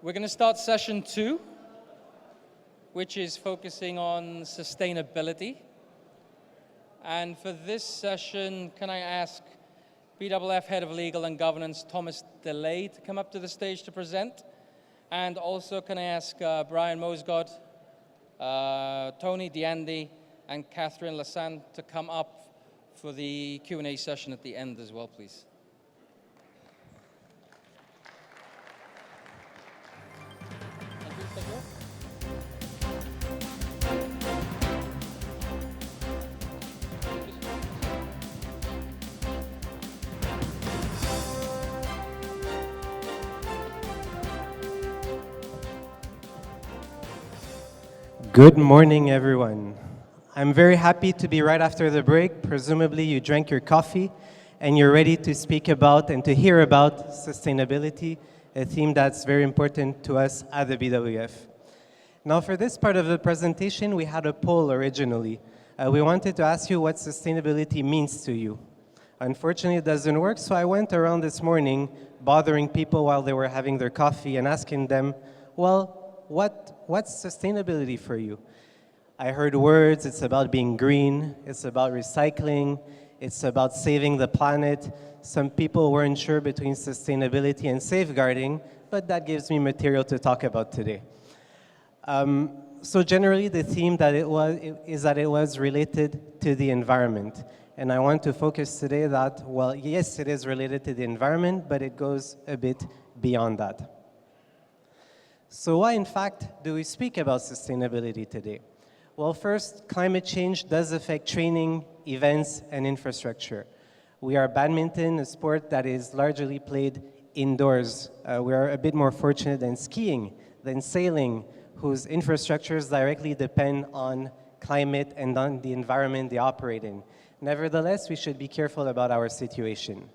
We're going to start session 2, which is focusing on sustainability. And for this session, can I ask BWF Head of Legal and Governance, Thomas Delaye, to come up to the stage to present? And also, can I ask Brian Moesgaard, Tony Diandy, and Catherine Lassan to come up for the Q&A session at the end as well, please. Thank you. Good morning, everyone. I'm very happy to be right after the break. Presumably you drank your coffee and you're ready to speak about and to hear about sustainability, a theme that's very important to us at the BWF. Now, for this part of the presentation, we had a poll originally. We wanted to ask you what sustainability means to you. Unfortunately, it doesn't work, so I went around this morning bothering people while they were having their coffee and asking them, well, what's sustainability for you? I heard words, it's about being green, it's about recycling, it's about saving the planet. Some people weren't sure between sustainability and safeguarding, but that gives me material to talk about today. So generally the theme that it was related to the environment. And I want to focus today that, well, yes, it is related to the environment, but it goes a bit beyond that. So why, in fact, do we speak about sustainability today? Well, first, climate change does affect training, events, and infrastructure. We are badminton, a sport that is largely played indoors. We are a bit more fortunate than skiing, than sailing, whose infrastructures directly depend on climate and on the environment they operate in. Nevertheless, we should be careful about our situation.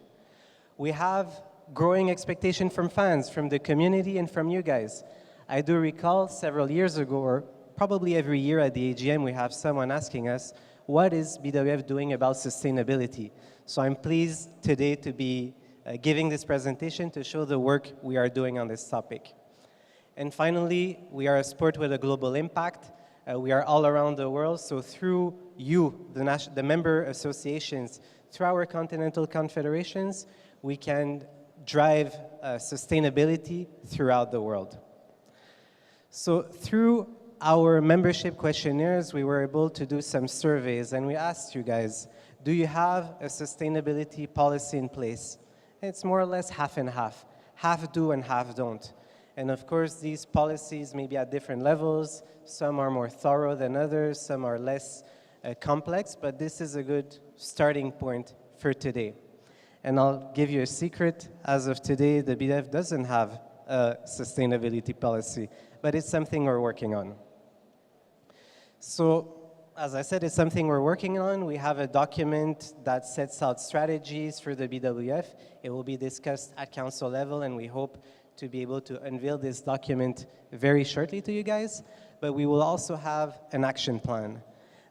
We have growing expectation from fans, from the community, and from you guys. I do recall several years ago, or probably every year at the AGM, we have someone asking us, what is BWF doing about sustainability? So I'm pleased today to be giving this presentation to show the work we are doing on this topic. And finally, we are a sport with a global impact. We are all around the world, so through you, the member associations, through our continental confederations, we can drive sustainability throughout the world. So through our membership questionnaires, we were able to do some surveys, and we asked you guys, do you have a sustainability policy in place? It's more or less half and half. Half do and half don't. And of course, these policies may be at different levels. Some are more thorough than others, some are less complex, but this is a good starting point for today. And I'll give you a secret. As of today, the BWF doesn't have a sustainability policy, but it's something we're working on. So, as I said, it's something we're working on. We have a document that sets out strategies for the BWF. It will be discussed at council level, and we hope to be able to unveil this document very shortly to you guys. But we will also have an action plan.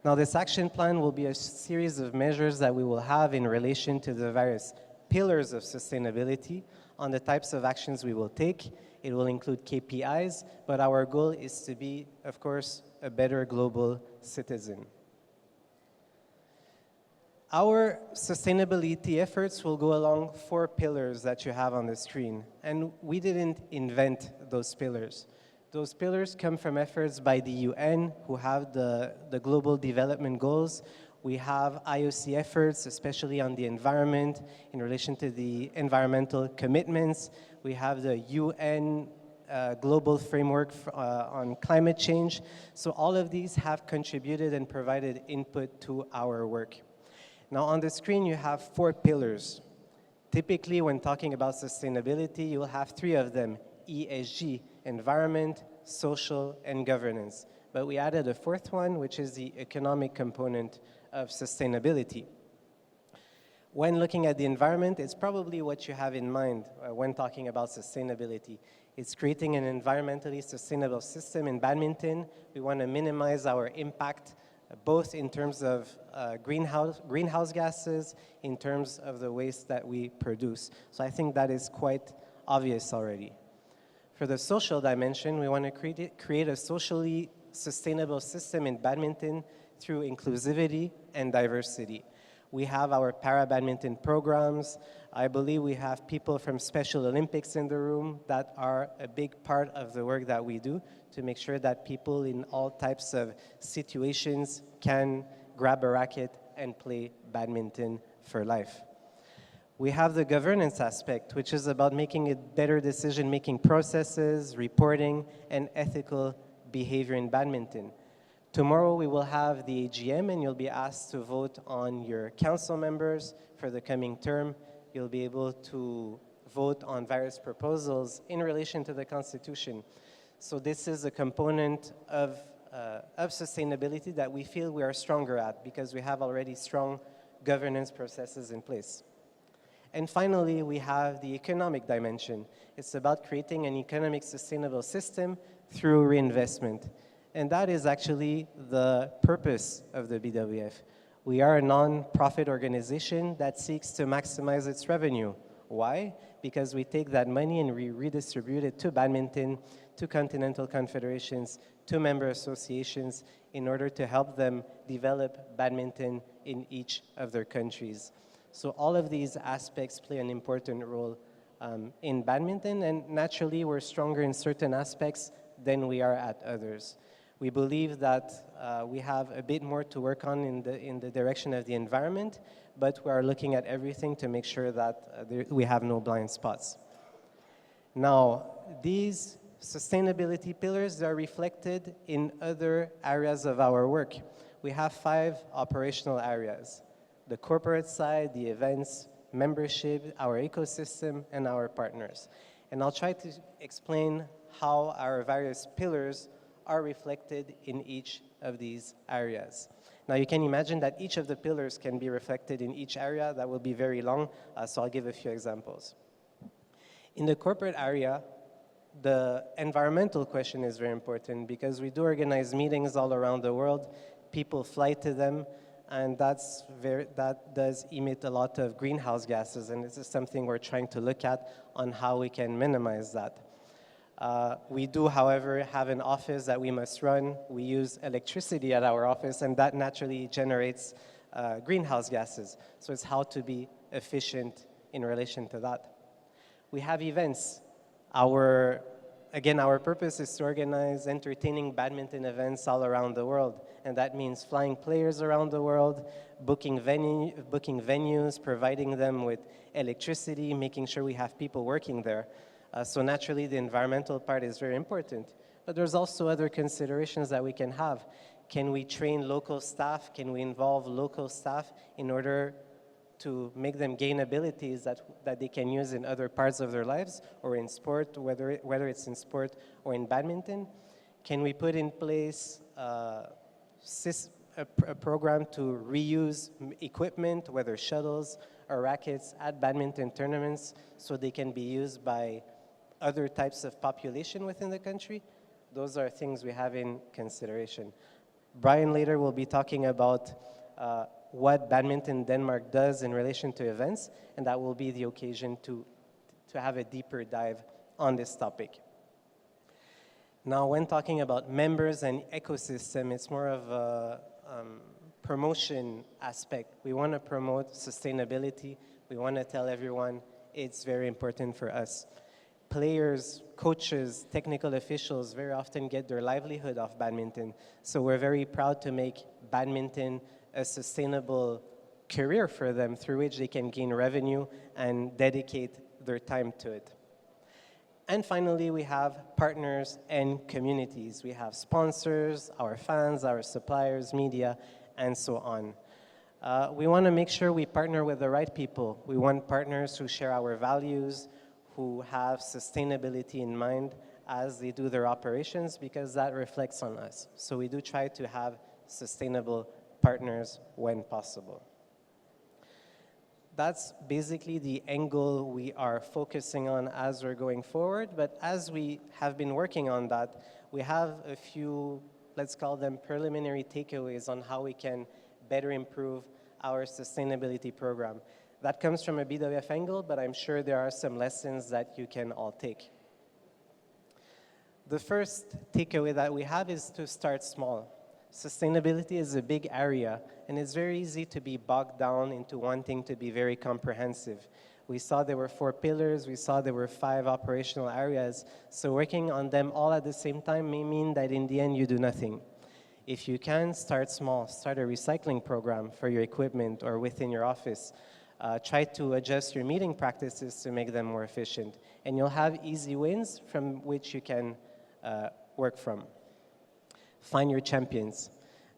Now, this action plan will be a series of measures that we will have in relation to the various pillars of sustainability on the types of actions we will take. It will include KPIs, but our goal is to be, of course, a better global citizen. Our sustainability efforts will go along 4 pillars that you have on the screen, and we didn't invent those pillars. Those pillars come from efforts by the UN, who have the Global Development Goals. We have IOC efforts, especially on the environment, in relation to the environmental commitments. We have the UN global framework on climate change. So all of these have contributed and provided input to our work. Now on the screen you have 4 pillars. Typically when talking about sustainability, you'll have 3 of them: ESG, environment, social, and governance. But we added a 4th one, which is the economic component of sustainability. When looking at the environment, it's probably what you have in mind when talking about sustainability. It's creating an environmentally sustainable system in badminton. We want to minimize our impact, both in terms of greenhouse gases, in terms of the waste that we produce. So I think that is quite obvious already. For the social dimension, we want to create a socially sustainable system in badminton through inclusivity and diversity. We have our para-badminton programs. I believe we have people from Special Olympics in the room that are a big part of the work that we do to make sure that people in all types of situations can grab a racket and play badminton for life. We have the governance aspect, which is about making it better decision-making processes, reporting, and ethical behavior in badminton. Tomorrow we will have the AGM and you'll be asked to vote on your council members for the coming term. You'll be able to vote on various proposals in relation to the Constitution. So this is a component of sustainability that we feel we are stronger at because we have already strong governance processes in place. And finally, we have the economic dimension. It's about creating an economic sustainable system through reinvestment. And that is actually the purpose of the BWF. We are a non-profit organization that seeks to maximize its revenue. Why? Because we take that money and we redistribute it to badminton, to continental confederations, to member associations in order to help them develop badminton in each of their countries. So all of these aspects play an important role in badminton, and naturally we're stronger in certain aspects than we are at others. We believe that we have a bit more to work on in the direction of the environment, but we are looking at everything to make sure that we have no blind spots. Now, these sustainability pillars are reflected in other areas of our work. We have 5 operational areas: the corporate side, the events, membership, our ecosystem, and our partners. And I'll try to explain how our various pillars are reflected in each of these areas. Now you can imagine that each of the pillars can be reflected in each area. That will be very long, so I'll give a few examples. In the corporate area, the environmental question is very important because we do organize meetings all around the world. People fly to them, and that does emit a lot of greenhouse gases, and this is something we're trying to look at on how we can minimize that. We do, however, have an office that we must run. We use electricity at our office, and that naturally generates greenhouse gases. So it's how to be efficient in relation to that. We have events. Again, our purpose is to organize entertaining badminton events all around the world, and that means flying players around the world, booking venues, providing them with electricity, making sure we have people working there. So naturally, the environmental part is very important. But there's also other considerations that we can have. Can we train local staff? Can we involve local staff in order to make them gain abilities that they can use in other parts of their lives or in sport, whether it's in sport or in badminton? Can we put in place a program to reuse equipment, whether shuttles or rackets, at badminton tournaments so they can be used by other types of population within the country? Those are things we have in consideration. Brian later will be talking about what Badminton Denmark does in relation to events, and that will be the occasion to have a deeper dive on this topic. Now, when talking about members and ecosystem, it's more of a promotion aspect. We want to promote sustainability. We want to tell everyone it's very important for us. Players, coaches, technical officials very often get their livelihood off badminton. So we're very proud to make badminton a sustainable career for them through which they can gain revenue and dedicate their time to it. And finally, we have partners and communities. We have sponsors, our fans, our suppliers, media, and so on. We want to make sure we partner with the right people. We want partners who share our values, who have sustainability in mind as they do their operations, because that reflects on us. So we do try to have sustainable partners when possible. That's basically the angle we are focusing on as we're going forward, but as we have been working on that, we have a few, let's call them preliminary takeaways on how we can better improve our sustainability program. That comes from a BWF angle, but I'm sure there are some lessons that you can all take. The first takeaway that we have is to start small. Sustainability is a big area, and it's very easy to be bogged down into wanting to be very comprehensive. We saw there were 4 pillars, we saw there were 5 operational areas, so working on them all at the same time may mean that in the end you do nothing. If you can, start small. Start a recycling program for your equipment or within your office. Try to adjust your meeting practices to make them more efficient, and you'll have easy wins from which you can work from. Find your champions.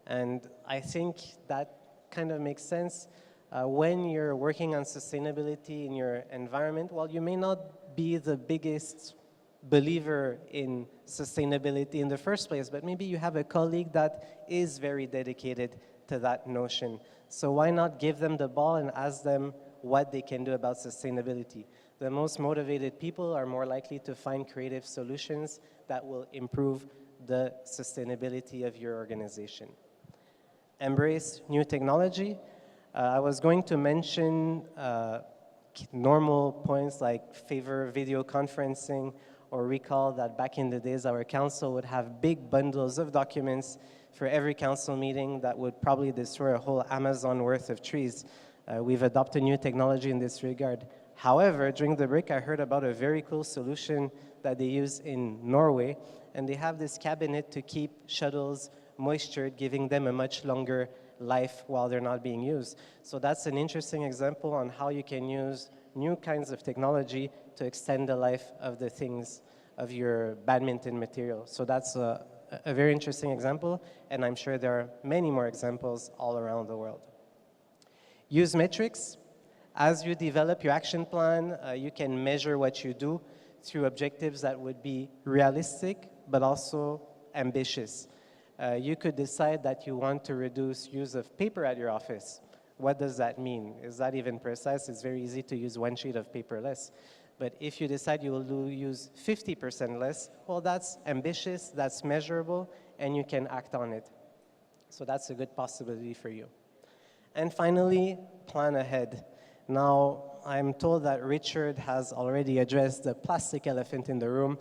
And I think that kind of makes sense. When you're working on sustainability in your environment, well, you may not be the biggest believer in sustainability in the first place, but maybe you have a colleague that is very dedicated to that notion. So why not give them the ball and ask them what they can do about sustainability? The most motivated people are more likely to find creative solutions that will improve the sustainability of your organization. Embrace new technology. I was going to mention normal points like favor video conferencing, or recall that back in the days our council would have big bundles of documents for every council meeting that would probably destroy a whole Amazon worth of trees. We've adopted new technology in this regard. However, during the break I heard about a very cool solution that they use in Norway, and they have this cabinet to keep shuttles moistured, giving them a much longer life while they're not being used. So that's an interesting example on how you can use new kinds of technology to extend the life of the things, of your badminton material. So that's a very interesting example, and I'm sure there are many more examples all around the world. Use metrics. As you develop your action plan, you can measure what you do through objectives that would be realistic, but also ambitious. You could decide that you want to reduce use of paper at your office. What does that mean? Is that even precise? It's very easy to use 1 sheet of paper less. But if you decide you will use 50% less, well, that's ambitious, that's measurable, and you can act on it. So that's a good possibility for you. And finally, plan ahead. Now, I'm told that Richard has already addressed the plastic elephant in the room.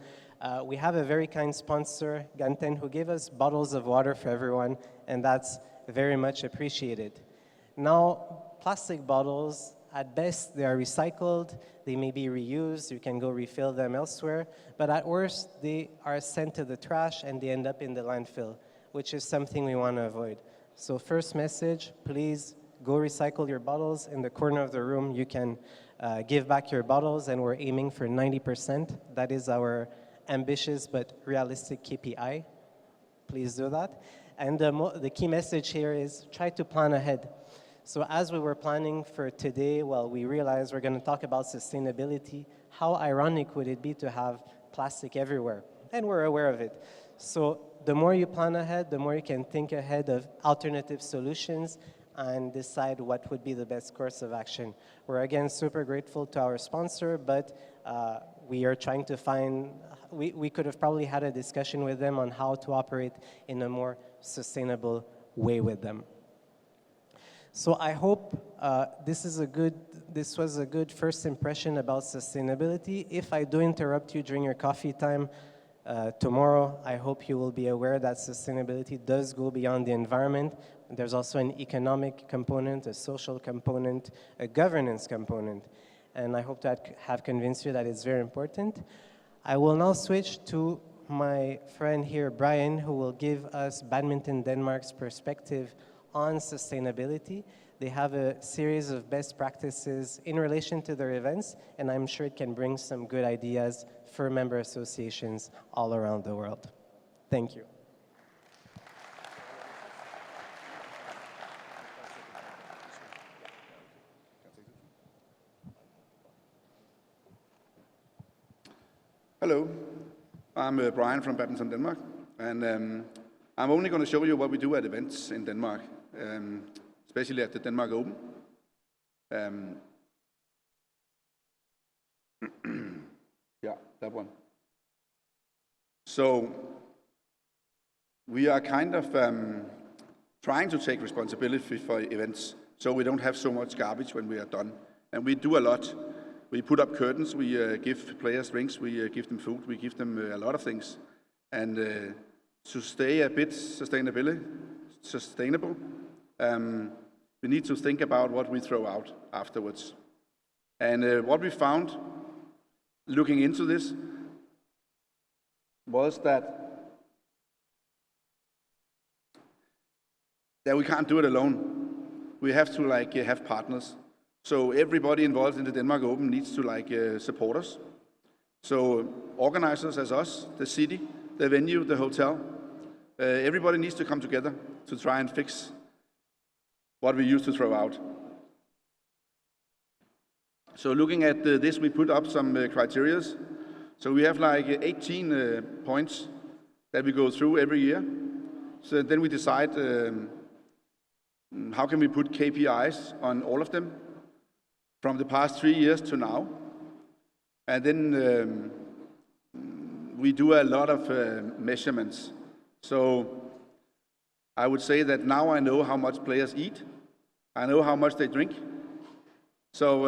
We have a very kind sponsor, Ganten, who gave us bottles of water for everyone, and that's very much appreciated. Now, plastic bottles, at best, they are recycled, they may be reused, you can go refill them elsewhere, but at worst, they are sent to the trash and they end up in the landfill, which is something we want to avoid. So first message, please go recycle your bottles. In the corner of the room, you can give back your bottles, and we're aiming for 90%. That is our ambitious but realistic KPI. Please do that. And the key message here is try to plan ahead. So as we were planning for today, well, we realized we're going to talk about sustainability. How ironic would it be to have plastic everywhere? And we're aware of it. So the more you plan ahead, the more you can think ahead of alternative solutions and decide what would be the best course of action. We're again super grateful to our sponsor, but we are trying to find, we could have probably had a discussion with them on how to operate in a more sustainable way with them. So I hope this was a good first impression about sustainability. If I do interrupt you during your coffee time tomorrow, I hope you will be aware that sustainability does go beyond the environment. There's also an economic component, a social component, a governance component. And I hope to have convinced you that it's very important. I will now switch to my friend here, Brian, who will give us Badminton Denmark's perspective on sustainability. They have a series of best practices in relation to their events, and I'm sure it can bring some good ideas for member associations all around the world. Thank you. Hello, I'm Brian from Badminton Denmark, and I'm only going to show you what we do at events in Denmark, especially at the Denmark Open. Yeah, that one. So we are kind of trying to take responsibility for events, so we don't have so much garbage when we are done, and we do a lot. We put up curtains, we give players drinks, we give them food, we give them a lot of things. And to stay a bit sustainable, we need to think about what we throw out afterwards. And what we found looking into this was that we can't do it alone. We have to have partners. So everybody involved in the Denmark Open needs to support us. So organizers as us, the city, the venue, the hotel, everybody needs to come together to try and fix what we used to throw out. So looking at this, we put up some criteria. So we have 18 points that we go through every year. So then we decide how can we put KPIs on all of them from the past 3 years to now. And then we do a lot of measurements. So I would say that now I know how much players eat. I know how much they drink. So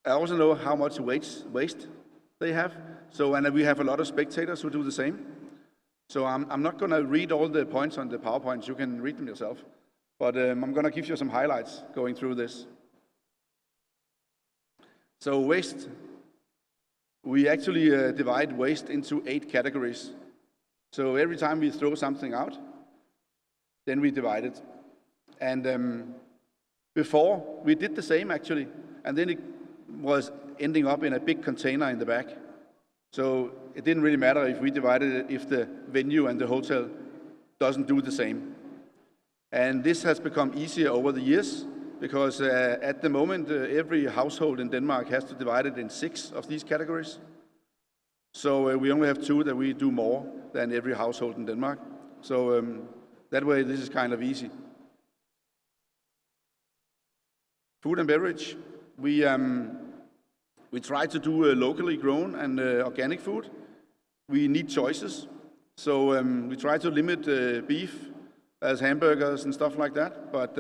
I also know how much waste they have. So, and we have a lot of spectators who do the same. So I'm not going to read all the points on the PowerPoints. You can read them yourself. But I'm going to give you some highlights going through this. So waste, we actually divide waste into 8 categories. So every time we throw something out, then we divide it. And before, we did the same actually, and then it was ending up in a big container in the back. So it didn't really matter if we divided it if the venue and the hotel doesn't do the same. And this has become easier over the years because at the moment every household in Denmark has to divide it in 6 of these categories. So we only have 2 that we do more than every household in Denmark. So that way this is kind of easy. Food and beverage, we try to do locally grown and organic food. We need choices, so we try to limit beef as hamburgers and stuff like that, but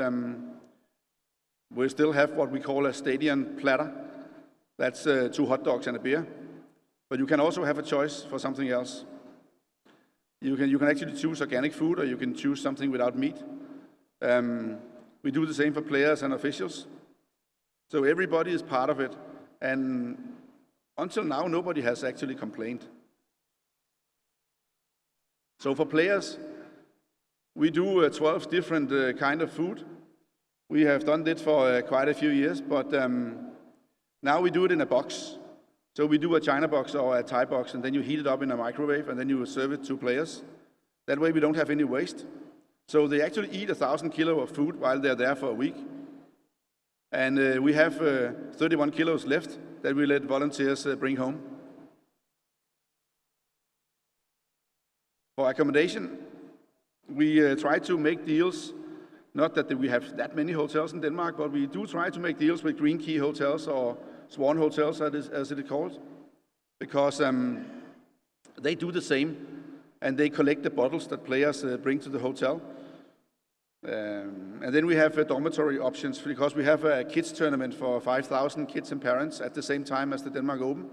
we still have what we call a stadium platter. That's 2 hot dogs and a beer. But you can also have a choice for something else. You can actually choose organic food, or you can choose something without meat. We do the same for players and officials. So everybody is part of it. And until now, nobody has actually complained. So for players, we do 12 different kind of food. We have done this for quite a few years, but now we do it in a box. So we do a China box or a Thai box, and then you heat it up in a microwave, and then you serve it to players. That way we don't have any waste. So they actually eat 1,000 kilos of food while they're there for a week. And we have 31 kilos left that we let volunteers bring home. For accommodation, we try to make deals, not that we have that many hotels in Denmark, but we do try to make deals with Green Key hotels or Swan hotels, as it is called, because they do the same, and they collect the bottles that players bring to the hotel. And then we have dormitory options, because we have a kids tournament for 5,000 kids and parents at the same time as the Denmark Open.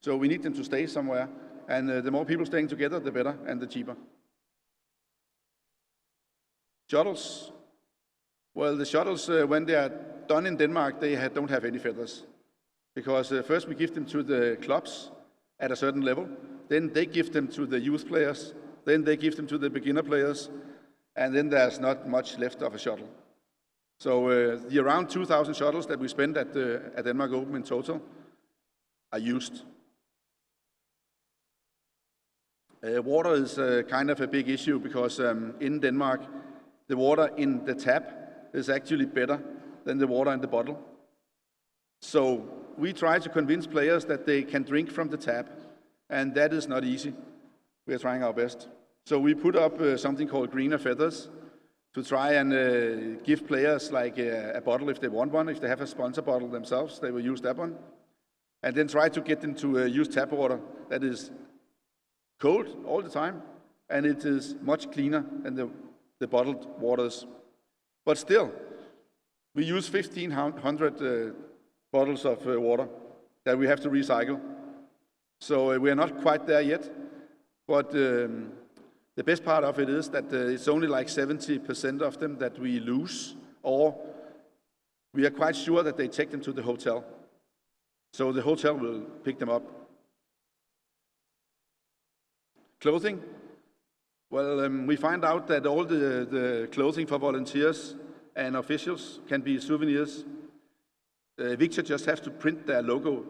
So we need them to stay somewhere, and the more people staying together, the better and the cheaper. Shuttles. Well, the shuttles, when they are done in Denmark, they don't have any feathers. Because first we give them to the clubs at a certain level, then they give them to the youth players, then they give them to the beginner players, and then there's not much left of a shuttle. So the around 2,000 shuttles that we spend at Denmark Open in total are used. Water is kind of a big issue because in Denmark, the water in the tap is actually better than the water in the bottle. So we try to convince players that they can drink from the tap, and that is not easy. We are trying our best. So we put up something called greener feathers to try and give players like a bottle if they want one. If they have a sponsor bottle themselves, they will use that one. And then try to get them to use tap water that is cold all the time, and it is much cleaner than the bottled waters. But still, we use 1,500 bottles of water that we have to recycle. So we are not quite there yet, but the best part of it is that it's only like 70% of them that we lose, or we are quite sure that they take them to the hotel. So the hotel will pick them up. Clothing. Well, we find out that all the clothing for volunteers and officials can be souvenirs. Victor just has to print their logo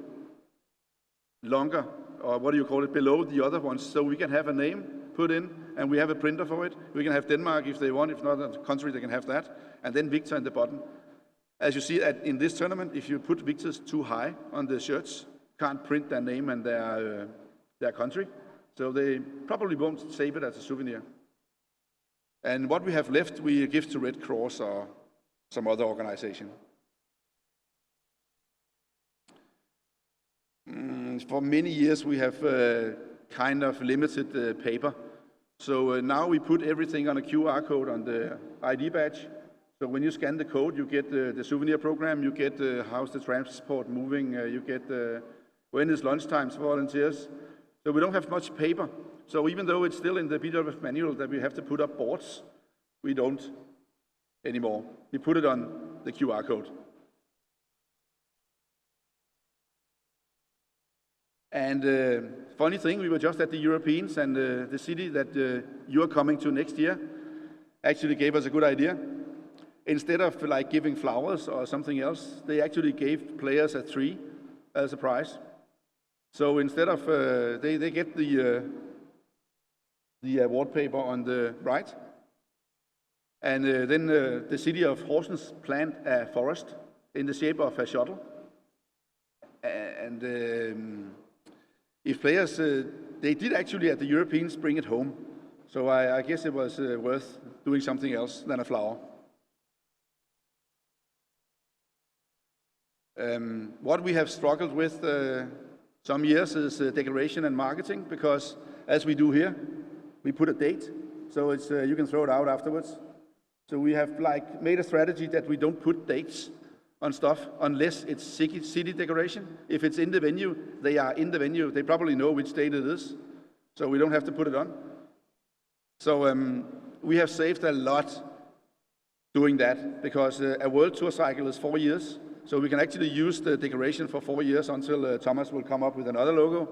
longer, or what do you call it, below the other ones, so we can have a name put in, and we have a printer for it. We can have Denmark if they want, if not a country, they can have that, and then Victor in the bottom. As you see in this tournament, if you put Victors too high on the shirts, can't print their name and their country, so they probably won't save it as a souvenir. And what we have left, we give to Red Cross or some other organization. For many years, we have kind of limited paper. So now we put everything on a QR code on the ID badge. So when you scan the code, you get the souvenir program, you get how's the transport moving, you get when is lunchtime for volunteers. So we don't have much paper. So even though it's still in the BWF manual that we have to put up boards, we don't anymore. We put it on the QR code. And funny thing, we were just at the Europeans, and the city that you are coming to next year actually gave us a good idea. Instead of like giving flowers or something else, they actually gave players a tree as a prize. So instead of, they get the award paper on the right, and then the city of Horsens plant a forest in the shape of a shuttle. And if players, they did actually at the Europeans bring it home. So I guess it was worth doing something else than a flower. What we have struggled with some years is decoration and marketing, because as we do here, we put a date, so it's you can throw it out afterwards. So we have like made a strategy that we don't put dates on stuff unless it's city decoration. If it's in the venue, they are in the venue. They probably know which date it is, so we don't have to put it on. So we have saved a lot doing that, because a world tour cycle is 4 years. So we can actually use the decoration for 4 years until Thomas will come up with another logo,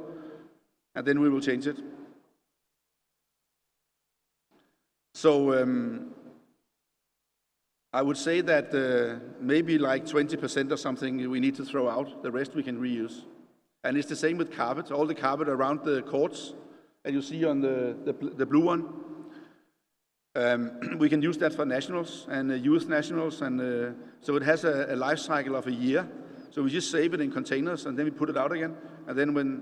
and then we will change it. So I would say that maybe like 20% or something we need to throw out. The rest we can reuse. And it's the same with carpet. All the carpet around the courts, and you see on the blue one, we can use that for nationals and youth nationals, and so it has a life cycle of a year. So we just save it in containers, and then we put it out again. And then when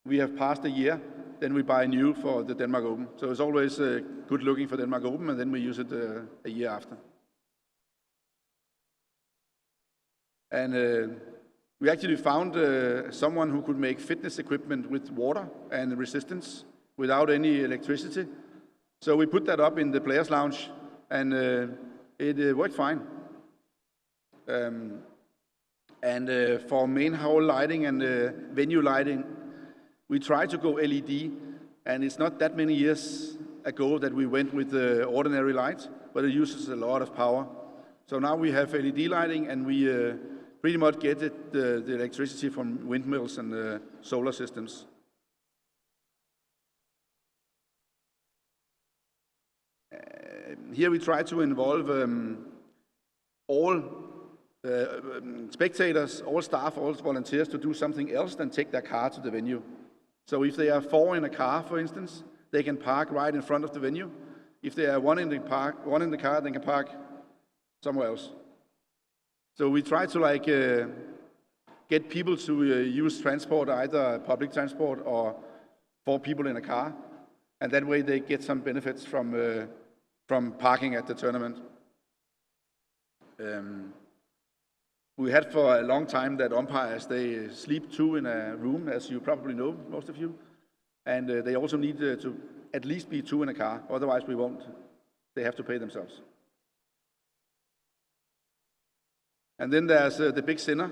we have passed a year, then we buy new for the Denmark Open. So it's always good looking for Denmark Open, and then we use it a year after. And we actually found someone who could make fitness equipment with water and resistance without any electricity. So we put that up in the players' lounge, and it worked fine. For main hall lighting and venue lighting, we try to go LED, and it's not that many years ago that we went with the ordinary light, but it uses a lot of power. So now we have LED lighting, and we pretty much get the electricity from windmills and solar systems. Here we try to involve all spectators, all staff, all volunteers to do something else than take their car to the venue. So if they are 4 in a car, for instance, they can park right in front of the venue. If they are one in the car, they can park somewhere else. So we try to like get people to use transport, either public transport or 4 people in a car, and that way they get some benefits from parking at the tournament. We had for a long time that umpires, they sleep 2 in a room, as you probably know, most of you. And they also need to at least be 2 in a car, otherwise we won't. They have to pay themselves. And then there's the big sinner.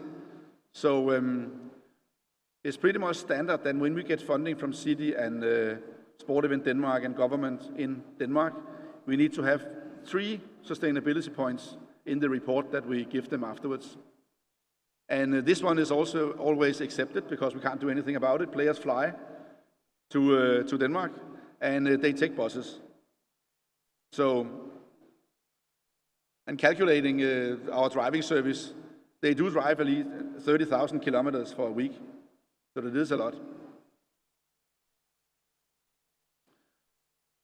So It's pretty much standard that when we get funding from city and Sport Event Denmark and government in Denmark, we need to have 3 sustainability points in the report that we give them afterwards. And this one is also always accepted because we can't do anything about it. Players fly to Denmark and they take buses. So, and calculating our driving service, they do drive at least 30,000 kilometers for a week. So it is a lot.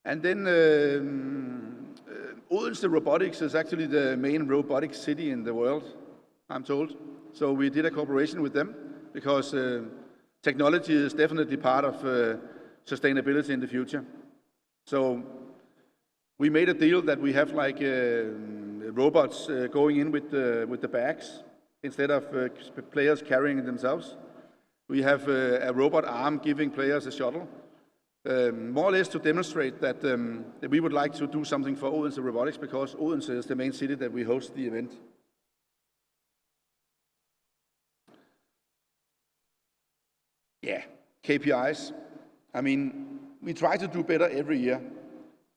And then Odense Robotics is actually the main robotics city in the world, I'm told. So we did a cooperation with them because technology is definitely part of sustainability in the future. So we made a deal that we have like robots going in with the bags instead of players carrying it themselves. We have a robot arm giving players a shuttle, more or less to demonstrate that we would like to do something for Odense Robotics because Odense is the main city that we host the event. Yeah, KPIs. I mean, we try to do better every year.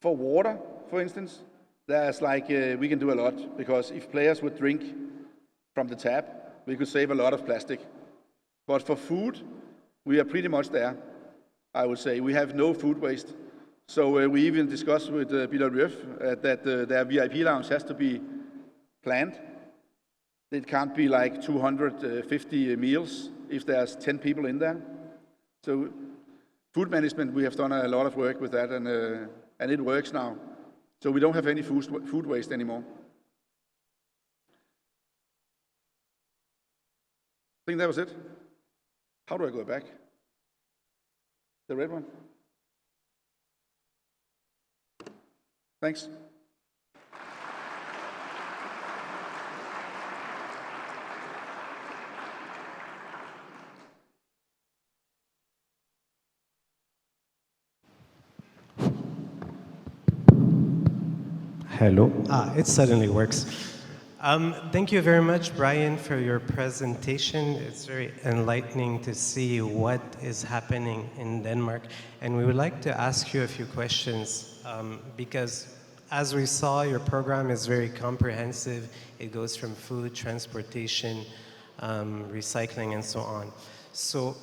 For water, for instance, there's like, we can do a lot because if players would drink from the tap, we could save a lot of plastic. But for food, we are pretty much there, I would say. We have no food waste. So we even discussed with BWF that their VIP lounge has to be planned. It can't be like 250 meals if there's 10 people in there. So food management, we have done a lot of work with that, and it works now. So we don't have any food waste anymore. I think that was it. How do I go back? The red one? Thanks. Hello. It suddenly works. Thank you very much, Brian, for your presentation. It's very enlightening to see what is happening in Denmark. And we would like to ask you a few questions because as we saw, your program is very comprehensive. It goes from food, transportation, recycling, and so on. So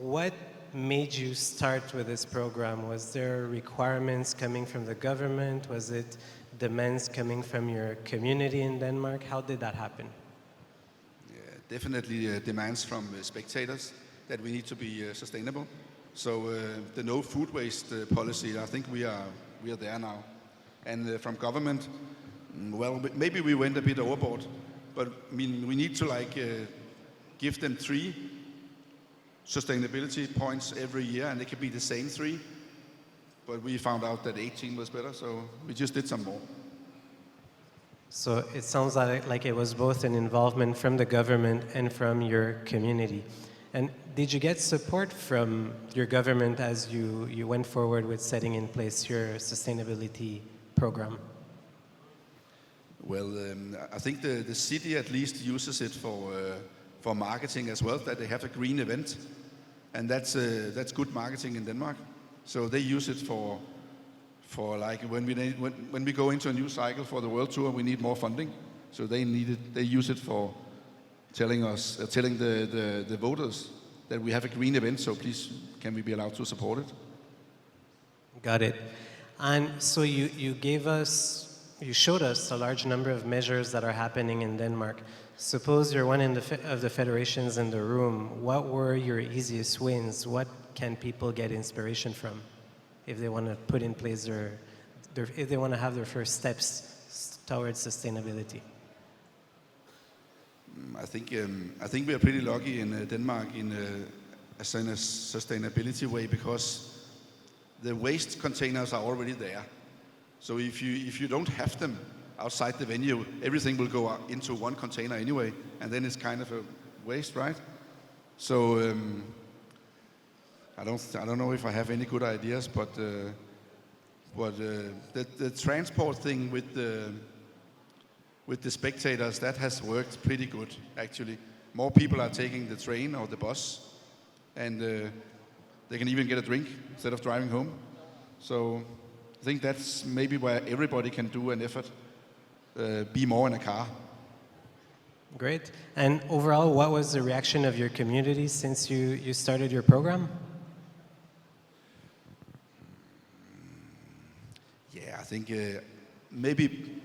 what made you start with this program? Was there requirements coming from the government? Was it demands coming from your community in Denmark? How did that happen? Yeah, definitely demands from spectators that we need to be sustainable. So the no food waste policy, I think we are there now. And from government, well, maybe we went a bit overboard, but I mean, we need to like give them 3 sustainability points every year, and they can be the same 3. But we found out that 18 was better, so we just did some more. So it sounds like it was both an involvement from the government and from your community. And did you get support from your government as you went forward with setting in place your sustainability program? Well, I think the city at least uses it for marketing as well, that they have a green event. And that's good marketing in Denmark. So they use it for like when we go into a new cycle for the World Tour, we need more funding. So they use it for telling the voters that we have a green event. So please, can we be allowed to support it? Got it. And so you showed us a large number of measures that are happening in Denmark. Suppose you're one of the federations in the room. What were your easiest wins? What can people get inspiration from if they want to put in place if they want to have their first steps towards sustainability? I think we are pretty lucky in Denmark in a sustainability way because the waste containers are already there. So if you don't have them outside the venue, everything will go into one container anyway, and then it's kind of a waste, right? So I don't know if I have any good ideas, but the transport thing with the spectators, that has worked pretty good actually. More people are taking the train or the bus, and they can even get a drink instead of driving home. So I think that's maybe where everybody can do an effort, be more in a car. Great. And overall, what was the reaction of your community since you started your program? Yeah, I think maybe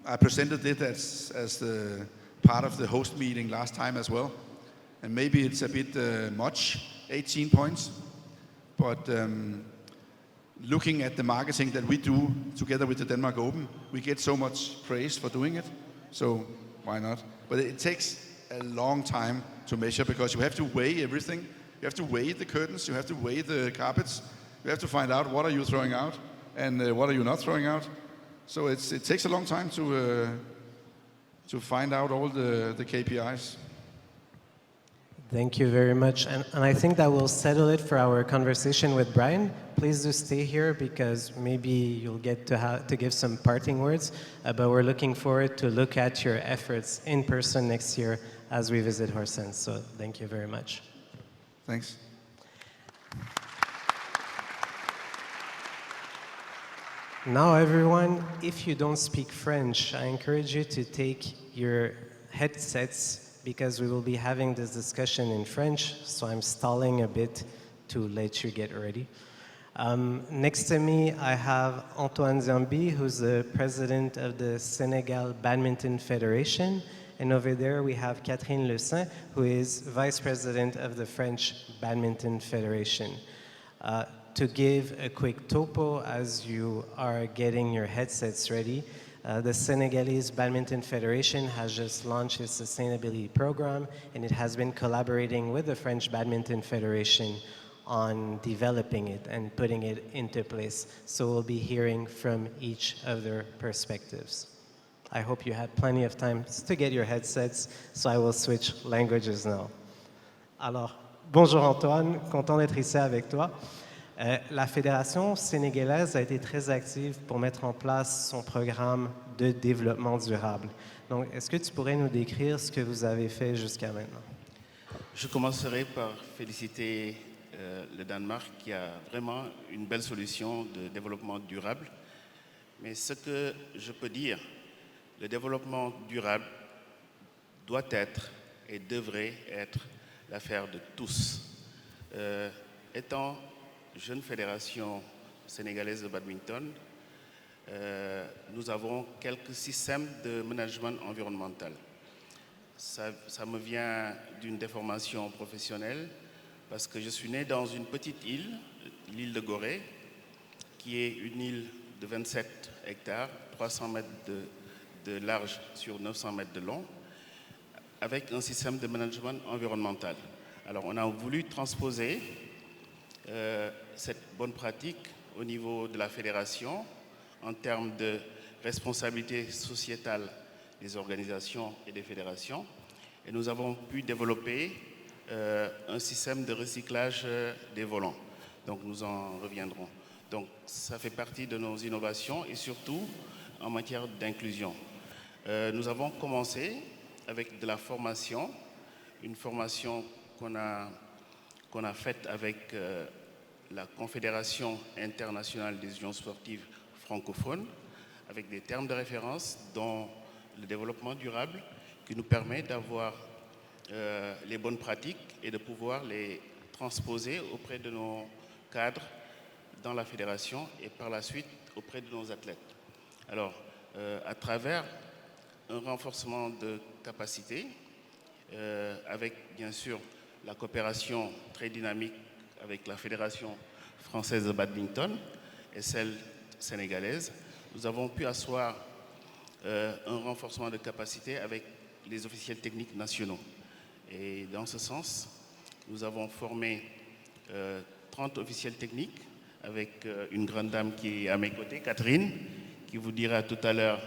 I presented it as the part of the host meeting last time as well. And maybe it's a bit much, 18 points. But looking at the marketing that we do together with the Denmark Open, we get so much praise for doing it. So why not? But it takes a long time to measure because you have to weigh everything. You have to weigh the curtains, you have to weigh the carpets. You have to find out what are you throwing out and what are you not throwing out. So it takes a long time to find out all the KPIs. Thank you very much. And I think that will settle it for our conversation with Brian. Please do stay here because maybe you'll get to give some parting words. But we're looking forward to look at your efforts in person next year as we visit Horsens. So thank you very much. Thanks. Now, everyone, if you don't speak French, I encourage you to take your headsets because we will be having this discussion in French, so I'm stalling a bit to let you get ready. Next to me, I have Antoine Zambi, who's the president of the Senegal Badminton Federation, and over there we have Catherine Le Saint, who is vice president of the French Badminton Federation. To give a quick topo as you are getting your headsets ready, the Senegalese Badminton Federation has just launched its sustainability program, and it has been collaborating with the French Badminton Federation on developing it and putting it into place. So we'll be hearing from each of their perspectives. I hope you had plenty of time to get your headsets, so I will switch languages now. Alors, bonjour Antoine, content d'être ici avec toi. La Fédération sénégalaise a été très active pour mettre en place son programme de développement durable. Donc, est-ce que tu pourrais nous décrire ce que vous avez fait jusqu'à maintenant? Je commencerai par féliciter le Danemark qui a vraiment une belle solution de développement durable. Mais ce que je peux dire, le développement durable doit être et devrait être l'affaire de tous. Étant jeune fédération sénégalaise de badminton, nous avons quelques systèmes de management environnemental. Ça me vient d'une déformation professionnelle parce que je suis né dans une petite île, l'île de Gorée, qui est une île de 27 hectares, 300 mètres de large sur 900 mètres de long, avec un système de management environnemental. Alors on a voulu transposer cette bonne pratique au niveau de la fédération en termes de responsabilité sociétale des organisations et des fédérations. Et nous avons pu développer un système de recyclage des volants. Donc nous en reviendrons. Donc ça fait partie de nos innovations et surtout en matière d'inclusion. Nous avons commencé avec de la formation, une formation qu'on a faite avec la Confédération internationale des unions sportives francophones, avec des termes de référence dont le développement durable qui nous permet d'avoir les bonnes pratiques et de pouvoir les transposer auprès de nos cadres dans la fédération et par la suite auprès de nos athlètes. Alors, à travers un renforcement de capacité, avec bien sûr la coopération très dynamique avec la Fédération française de badminton et celle sénégalaise, nous avons pu asseoir un renforcement de capacité avec les officiels techniques nationaux. Et dans ce sens, nous avons formé 30 officiels techniques avec une grande dame qui est à mes côtés, Catherine, qui vous dira tout à l'heure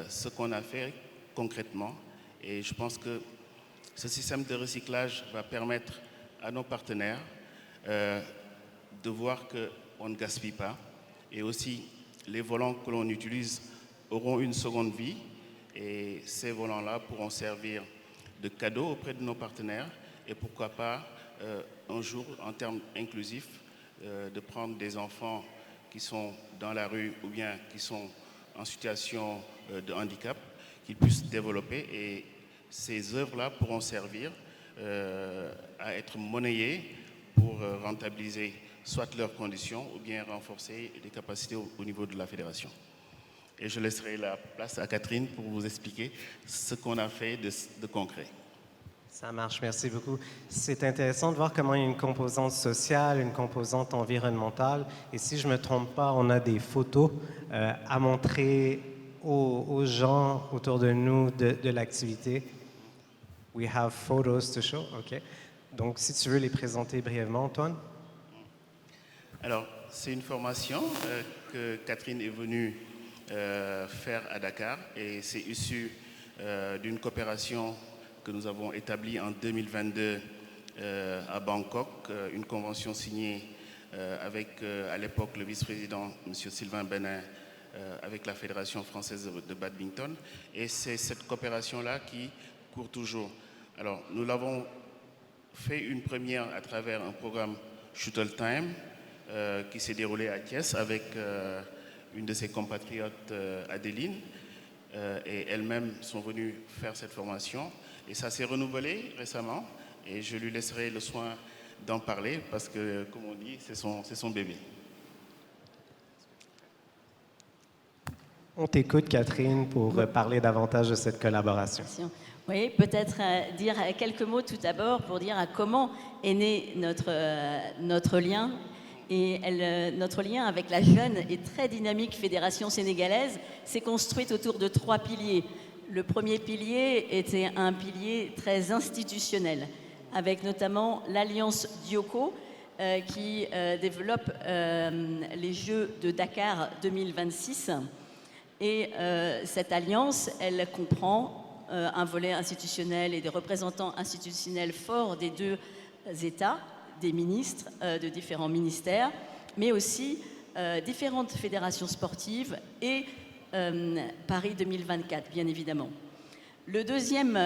ce qu'on a fait concrètement. Et je pense que ce système de recyclage va permettre à nos partenaires de voir qu'on ne gaspille pas. Et aussi, les volants que l'on utilise auront une seconde vie. Et ces volants-là pourront servir de cadeau auprès de nos partenaires. Et pourquoi pas un jour, en termes inclusifs, de prendre des enfants qui sont dans la rue ou bien qui sont en situation de handicap, qu'ils puissent développer, et ces œuvres-là pourront servir à être monnayées pour rentabiliser soit leurs conditions ou bien renforcer les capacités au niveau de la fédération. Et je laisserai la place à Catherine pour vous expliquer ce qu'on a fait de concret. Ça marche, merci beaucoup. C'est intéressant de voir comment il y a une composante sociale, une composante environnementale. Et si je ne me trompe pas, on a des photos à montrer aux gens autour de nous de l'activité. We have photos to show, OK. Donc, si tu veux les présenter brièvement, Antoine. Alors, c'est une formation que Catherine est venue faire à Dakar, et c'est issu d'une coopération que nous avons établie en 2022 à Bangkok, une convention signée avec, à l'époque, le vice-président, M. Sylvain Benin, avec la Fédération française de badminton. Et c'est cette coopération-là qui court toujours. Alors, nous l'avons fait une première à travers un programme Shuttle Time qui s'est déroulé à Thiès avec une de ses compatriotes, Adéline, et elles-mêmes sont venues faire cette formation. Et ça s'est renouvelé récemment, et je lui laisserai le soin d'en parler parce que, comme on dit, c'est son bébé. On t'écoute, Catherine, pour parler davantage de cette collaboration. Oui, peut-être dire quelques mots tout d'abord pour dire comment est né notre lien. Et notre lien avec la jeune et très dynamique fédération sénégalaise s'est construite autour de 3 piliers. Le premier pilier était un pilier très institutionnel, avec notamment l'Alliance Dioko, qui développe les Jeux de Dakar 2026. Et cette alliance, elle comprend un volet institutionnel et des représentants institutionnels forts des 2 États, des ministres de différents ministères, mais aussi différentes fédérations sportives et Paris 2024, bien évidemment. Le deuxième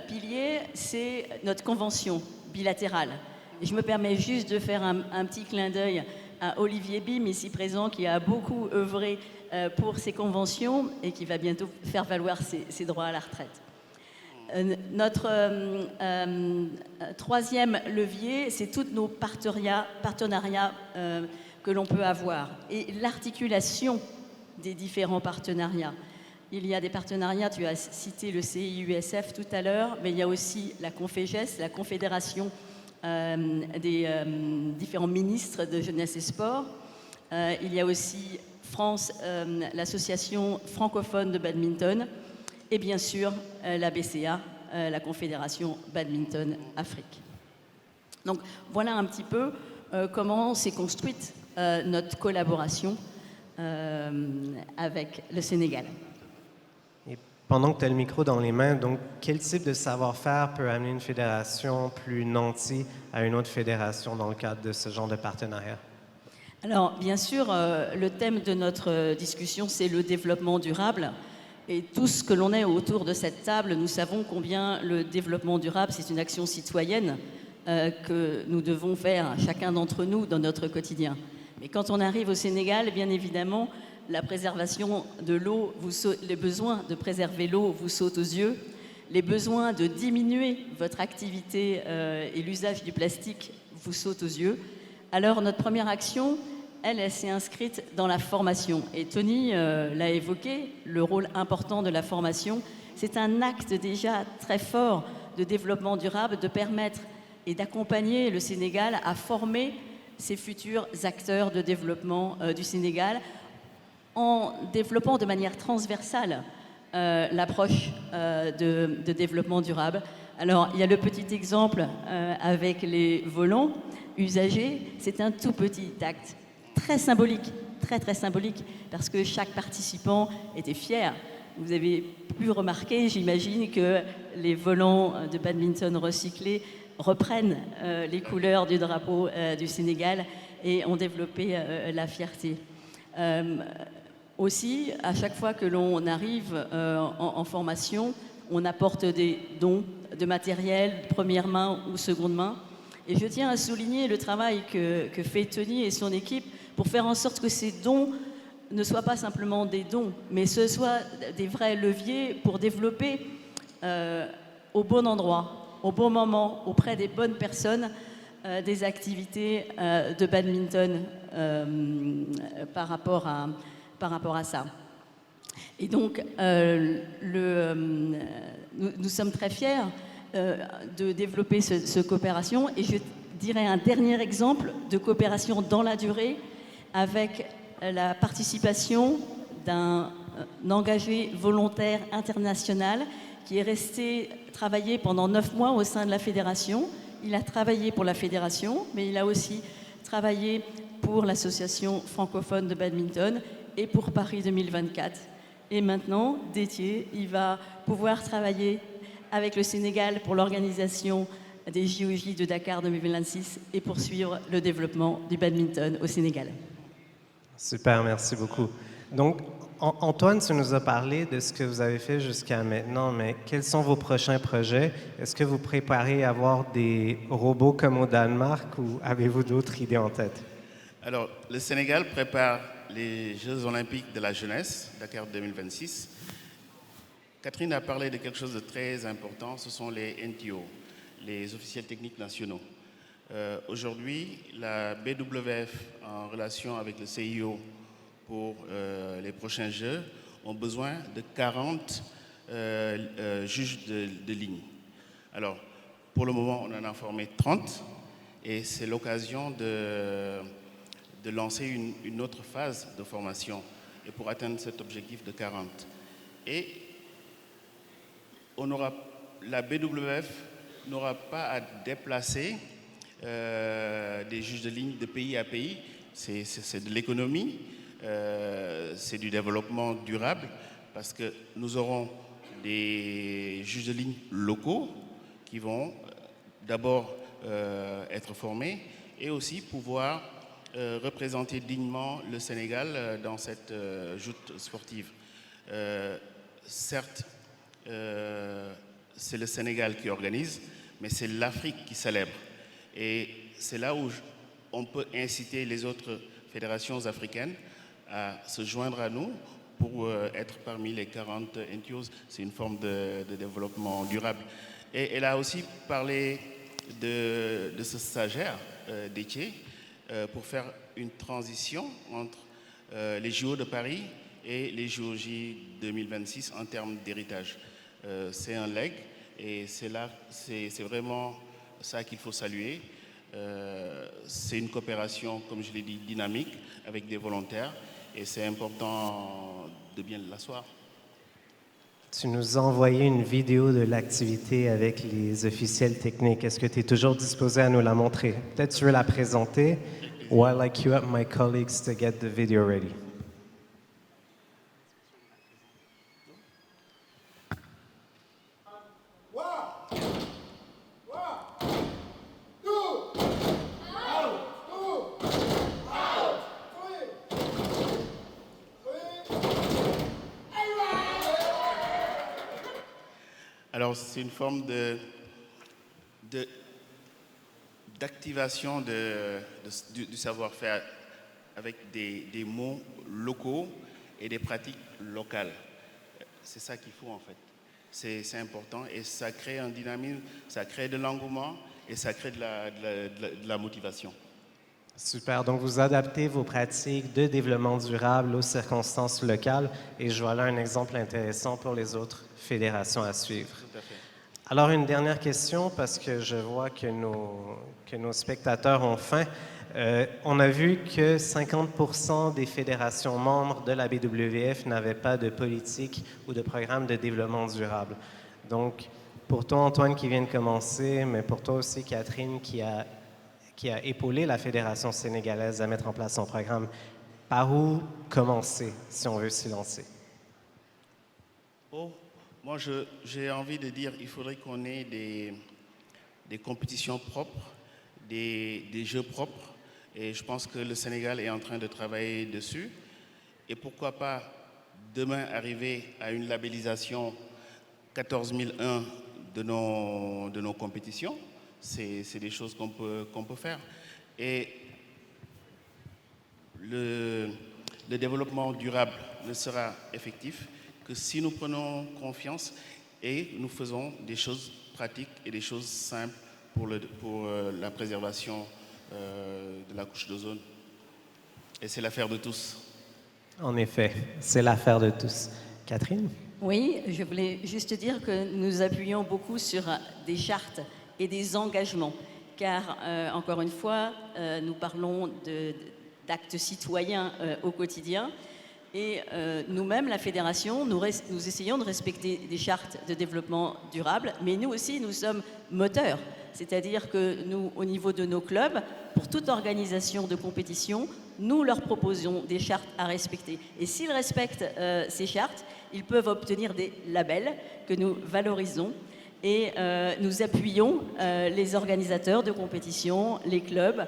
pilier, c'est notre convention bilatérale. Et je me permets juste de faire un petit clin d'œil à Olivier Bim, ici présent, qui a beaucoup œuvré pour ces conventions et qui va bientôt faire valoir ses droits à la retraite. Notre troisième levier, c'est tous nos partenariats que l'on peut avoir et l'articulation des différents partenariats. Il y a des partenariats, tu as cité le CIUSF tout à l'heure, mais il y a aussi la Conféges, la Confédération des différents ministres de jeunesse et sport. Il y a aussi France, l'association francophone de badminton, et bien sûr la BCA, la Confédération Badminton Afrique. Donc voilà un petit peu comment s'est construite notre collaboration avec le Sénégal. Et pendant que tu as le micro dans les mains, donc quel type de savoir-faire peut amener une fédération plus nantie à une autre fédération dans le cadre de ce genre de partenariat? Alors, bien sûr, le thème de notre discussion, c'est le développement durable. Et tous que l'on est autour de cette table, nous savons combien le développement durable, c'est une action citoyenne que nous devons faire, chacun d'entre nous, dans notre quotidien. Mais quand on arrive au Sénégal, bien évidemment, la préservation de l'eau, les besoins de préserver l'eau vous sautent aux yeux. Les besoins de diminuer votre activité et l'usage du plastique vous sautent aux yeux. Alors, notre première action, elle s'est inscrite dans la formation. Et Tony l'a évoqué, le rôle important de la formation. C'est un acte déjà très fort de développement durable, de permettre et d'accompagner le Sénégal à former ses futurs acteurs de développement du Sénégal en développant de manière transversale l'approche de développement durable. Alors, il y a le petit exemple avec les volants usagés. C'est un tout petit acte très symbolique, très symbolique, parce que chaque participant était fier. Vous avez pu remarquer, j'imagine, que les volants de badminton recyclés reprennent les couleurs du drapeau du Sénégal et ont développé la fierté. Aussi, à chaque fois que l'on arrive en formation, on apporte des dons de matériel, première main ou seconde main. Et je tiens à souligner le travail que fait Tony et son équipe pour faire en sorte que ces dons ne soient pas simplement des dons, mais ce soient des vrais leviers pour développer au bon endroit, au bon moment, auprès des bonnes personnes, des activités de badminton par rapport à ça. Et donc, nous sommes très fiers de développer cette coopération. Et je dirais un dernier exemple de coopération dans la durée avec la participation d'un engagé volontaire international qui est resté travailler pendant 9 mois au sein de la fédération. Il a travaillé pour la fédération, mais il a aussi travaillé pour l'association francophone de badminton et pour Paris 2024. Et maintenant, Détier, il va pouvoir travailler avec le Sénégal pour l'organisation des JOJ de Dakar 2026 et poursuivre le développement du badminton au Sénégal. Super, merci beaucoup. Donc, Antoine, tu nous as parlé de ce que vous avez fait jusqu'à maintenant, mais quels sont vos prochains projets? Est-ce que vous préparez à avoir des robots comme au Danemark ou avez-vous d'autres idées en tête? Alors, le Sénégal prépare les Jeux olympiques de la jeunesse, Dakar 2026. Catherine a parlé de quelque chose de très important, ce sont les NTO, les officiels techniques nationaux. Aujourd'hui, la BWF, en relation avec le CIO pour les prochains Jeux, ont besoin de 40 juges de ligne. Alors, pour le moment, on en a formé 30 et c'est l'occasion de lancer une autre phase de formation et pour atteindre cet objectif de 40. Et la BWF n'aura pas à déplacer des juges de ligne de pays à pays. C'est de l'économie, c'est du développement durable parce que nous aurons des juges de ligne locaux qui vont d'abord être formés et aussi pouvoir représenter dignement le Sénégal dans cette joute sportive. Certes, c'est le Sénégal qui organise, mais c'est l'Afrique qui célèbre. Et c'est là où on peut inciter les autres fédérations africaines à se joindre à nous pour être parmi les 40 NTOs. C'est une forme de développement durable. Et elle a aussi parlé de ce stagiaire, Détier, pour faire une transition entre les JO de Paris et les JOJ 2026 en termes d'héritage. C'est un legs et c'est vraiment ça qu'il faut saluer. C'est une coopération, comme je l'ai dit, dynamique avec des volontaires et c'est important de bien l'asseoir. Tu nous as envoyé une vidéo de l'activité avec les officiels techniques. Est-ce que tu es toujours disposé à nous la montrer? Peut-être tu veux la présenter while I queue up my colleagues to get the video ready. Alors, c'est une forme d'activation du savoir-faire avec des mots locaux et des pratiques locales. C'est ça qu'il faut en fait. C'est important et ça crée un dynamisme, ça crée de l'engouement et ça crée de la motivation. Super. Donc, vous adaptez vos pratiques de développement durable aux circonstances locales et je vois là un exemple intéressant pour les autres fédérations à suivre. Tout à fait. Alors, une dernière question parce que je vois que nos spectateurs ont faim. On a vu que 50% des fédérations membres de la BWF n'avaient pas de politique ou de programme de développement durable. Donc, pour toi, Antoine, qui vient de commencer, mais pour toi aussi, Catherine, qui a épaulé la Fédération sénégalaise à mettre en place son programme, par où commencer si on veut s'y lancer? Moi, j'ai envie de dire qu'il faudrait qu'on ait des compétitions propres, des jeux propres. Et je pense que le Sénégal est en train de travailler dessus. Et pourquoi pas demain arriver à une labellisation 14001 de nos compétitions c'est des choses qu'on peut faire. Et le développement durable ne sera effectif que si nous prenons confiance et nous faisons des choses pratiques et des choses simples pour la préservation de la couche d'ozone. Et c'est l'affaire de tous. En effet, c'est l'affaire de tous. Catherine? Oui, je voulais juste dire que nous appuyons beaucoup sur des chartes et des engagements, car, encore une fois, nous parlons d'actes citoyens au quotidien, et nous-mêmes, la fédération, nous essayons de respecter des chartes de développement durable, mais nous aussi, nous sommes moteurs, c'est-à-dire que nous, au niveau de nos clubs, pour toute organisation de compétition, nous leur proposons des chartes à respecter. Et s'ils respectent ces chartes, ils peuvent obtenir des labels que nous valorisons et nous appuyons les organisateurs de compétition, les clubs,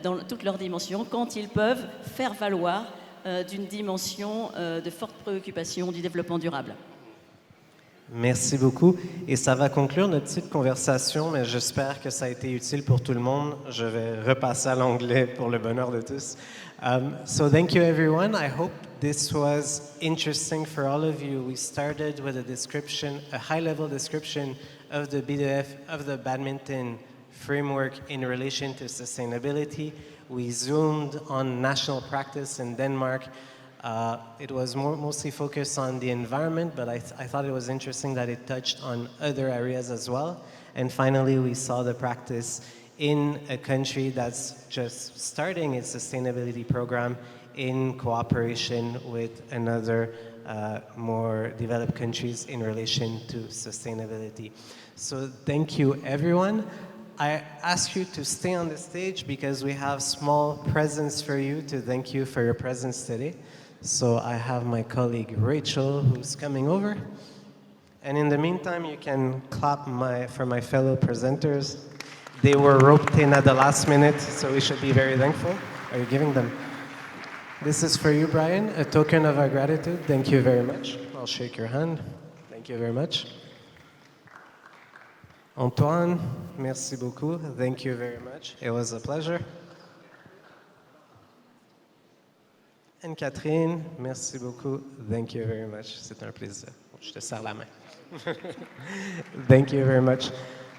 dans toutes leurs dimensions, quand ils peuvent faire valoir d'une dimension de forte préoccupation du développement durable. Merci beaucoup. Et ça va conclure notre petite conversation, mais j'espère que ça a été utile pour tout le monde. Je vais repasser à l'anglais pour le bonheur de tous. So thank you, everyone. I hope this was interesting for all of you. We started with a high-level description of the BWF, of the badminton framework in relation to sustainability. We zoomed on national practice in Denmark. It was mostly focused on the environment, but I thought it was interesting that it touched on other areas as well. And finally, we saw the practice in a country that's just starting its sustainability program in cooperation with another more developed countries in relation to sustainability. So thank you, everyone. I ask you to stay on the stage because we have small presents for you to thank you for your presence today. So I have my colleague Rachel who's coming over. And in the meantime, you can clap for my fellow presenters. They were roped in at the last minute, so we should be very thankful. Are you giving them? This is for you, Brian, a token of our gratitude. Thank you very much. I'll shake your hand. Thank you very much. Antoine, merci beaucoup. Thank you very much. It was a pleasure. And Catherine, merci beaucoup. Thank you very much. C'est un plaisir. Je te serre la main. Thank you very much.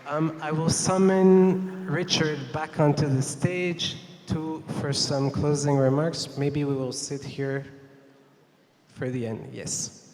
I will summon Richard back onto the stage for some closing remarks. Maybe we will sit here for the end. Yes.